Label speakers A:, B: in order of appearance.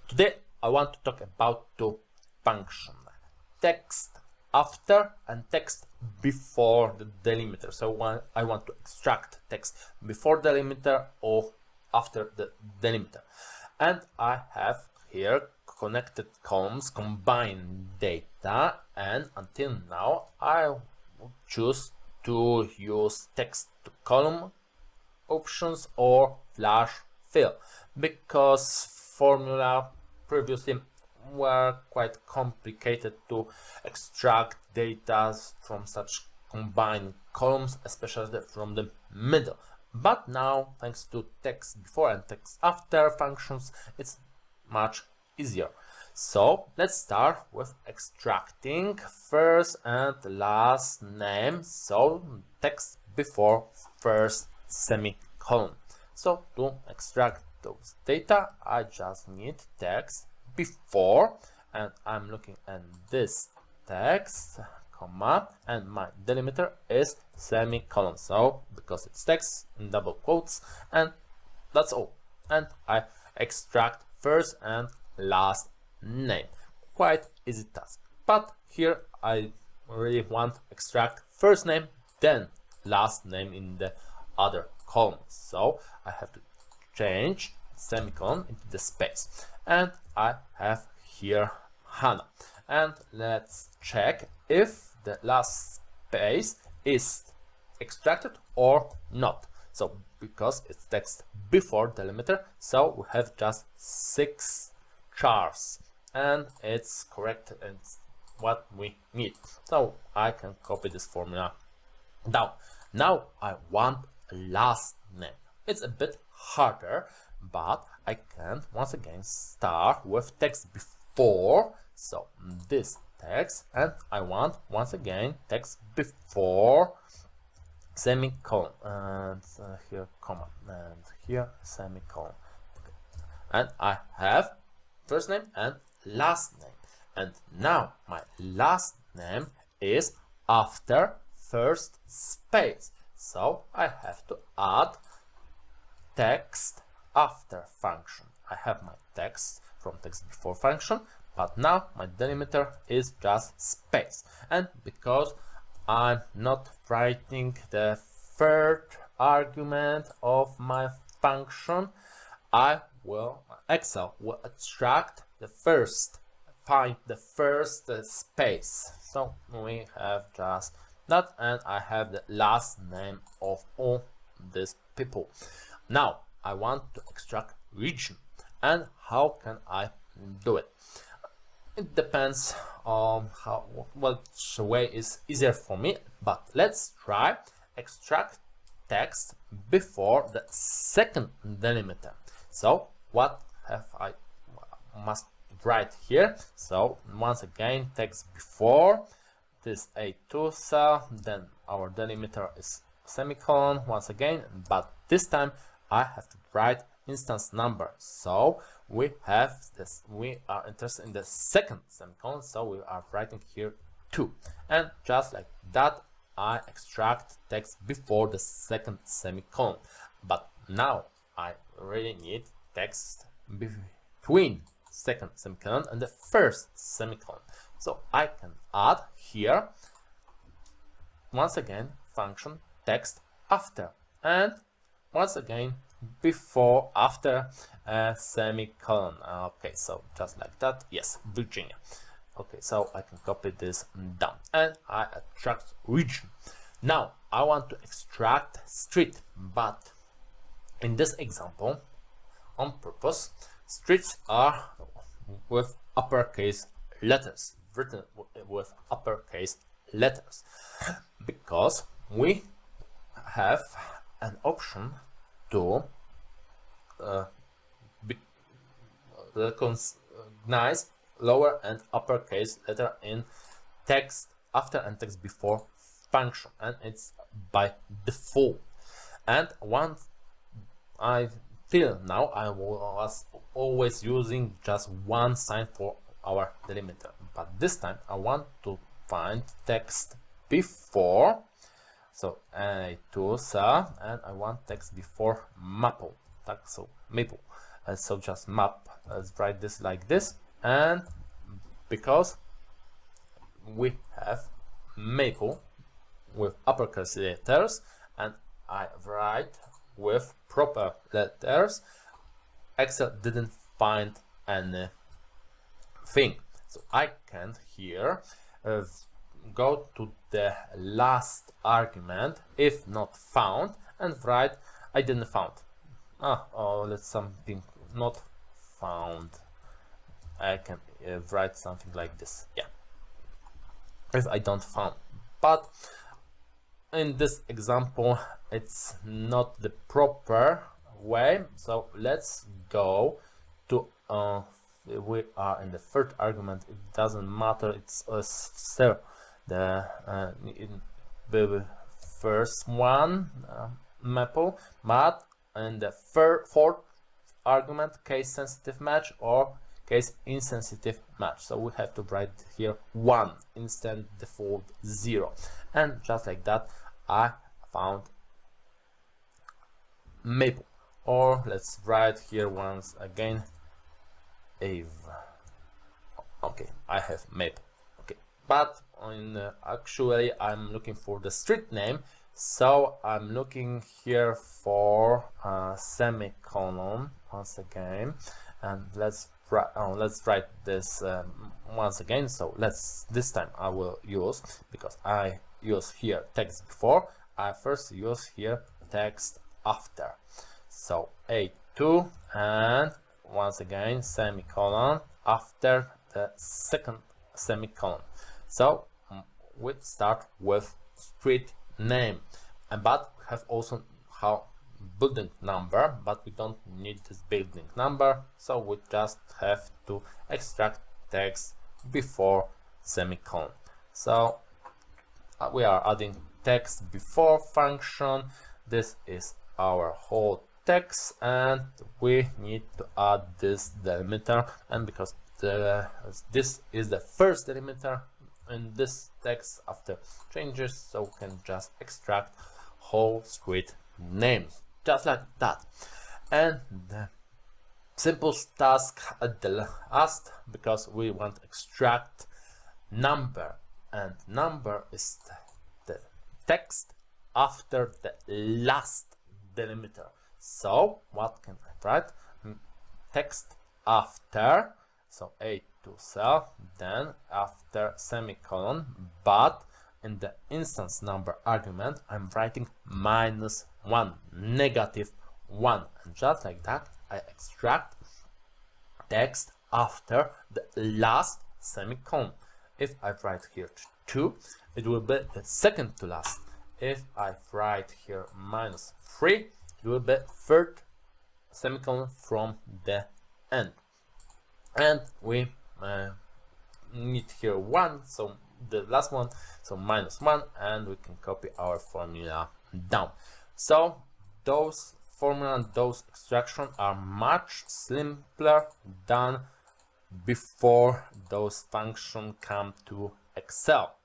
A: Today I want to talk about two functions, text after and text before the delimiter. So I want to extract text before the delimiter or after the delimiter. And I have here connected columns, combine data, and until now I choose to use text to column options or flash fill because formula previously were quite complicated to extract data from such combined columns, especially from the middle. But now, thanks to text before and text after functions, it's much easier. So let's start with extracting first and last name, so text before first semicolon. So to extract those data, I just need text before, and I'm looking at this text, comma, and my delimiter is semicolon. So because it's text in double quotes, and that's all. And I extract first and last name. Quite easy task. But here I really want to extract first name, then last name in the other column. So I have to change semicolon into the space. And I have here Hannah. And let's check if the last space is extracted or not. So because it's text before delimiter, so we have just 6 chars, and it's correct, and it's what we need. So I can copy this formula down. Now I want a last name. It's a bit harder, but I can once again start with text before. So this text, and I want once again text before semicolon, and here comma, and here semicolon. Okay. And I have first name and last name, and now my last name is after first space, so I have to add text after function. I have my text from text before function, but now my delimiter is just space. And because I'm not writing the third argument of my function, Excel will extract the first, find the first space. So we have just that, and I have the last name of all these people. Now I want to extract region, and how can I do it? It depends on which way is easier for me, but let's try extract text before the second delimiter. So what have I must write here? So once again, text before this A2 cell, then our delimiter is semicolon once again, but this time I have to write instance number. So we have this, we are interested in the second semicolon, so we are writing here 2, and just like that I extract text before the second semicolon. But now I really need text between second semicolon and the first semicolon, so I can add here once again function text after, and once again before after a semicolon. Okay, so just like that. Yes, Virginia. Okay, so I can copy this down, and I extract region. Now I want to extract street, but in this example, on purpose, streets are with uppercase letters, written with uppercase letters, because we have an option to recognize lower and uppercase letter in text after and text before function, and it's by default. And once till now I was always using just one sign for our delimiter, but this time I want to find text before. So A2 cell, and I want text before maple, so maple, and so just map let's write this like this, and because we have maple with uppercase letters and I write with proper letters, Excel didn't find anything. So I can here go to the last argument if not found and write I didn't found. Let's something not found. I can write something like this. Yeah, if I don't found. But in this example it's not the proper way, so let's go to we are in the third argument. It doesn't matter, it's still the first one maple, but in the fourth argument case sensitive match or case insensitive match, so we have to write here 1 instead default 0, and just like that I found maple. Or let's write here once again Ave. Okay, I have maple. Okay, but actually I'm looking for the street name, so I'm looking here for a semicolon once again, and let's write this once again. So this time I will use, because I use here text before, I first use here text after. So A2 and once again semicolon after the second semicolon. So we start with street name, but we have also how building number, but we don't need this building number, so we just have to extract text before semicolon. So we are adding text before function. This is our whole text, and we need to add this delimiter, and because this is the first delimiter in this text after changes, so we can just extract whole street name just like that. And the simple task at the last, because we want to extract number, and number is the text after the last delimiter. So what can I write? Text after, so A to cell, then after semicolon, but in the instance number argument I'm writing -1, -1, and just like that I extract text after the last semicolon. If I write here 2, it will be the second to last. If I write here -3, it will be third semicolon from the end. And we need here 1, so the last one, so -1, and we can copy our formula down. So those formula and those extraction are much simpler than before those functions come to Excel.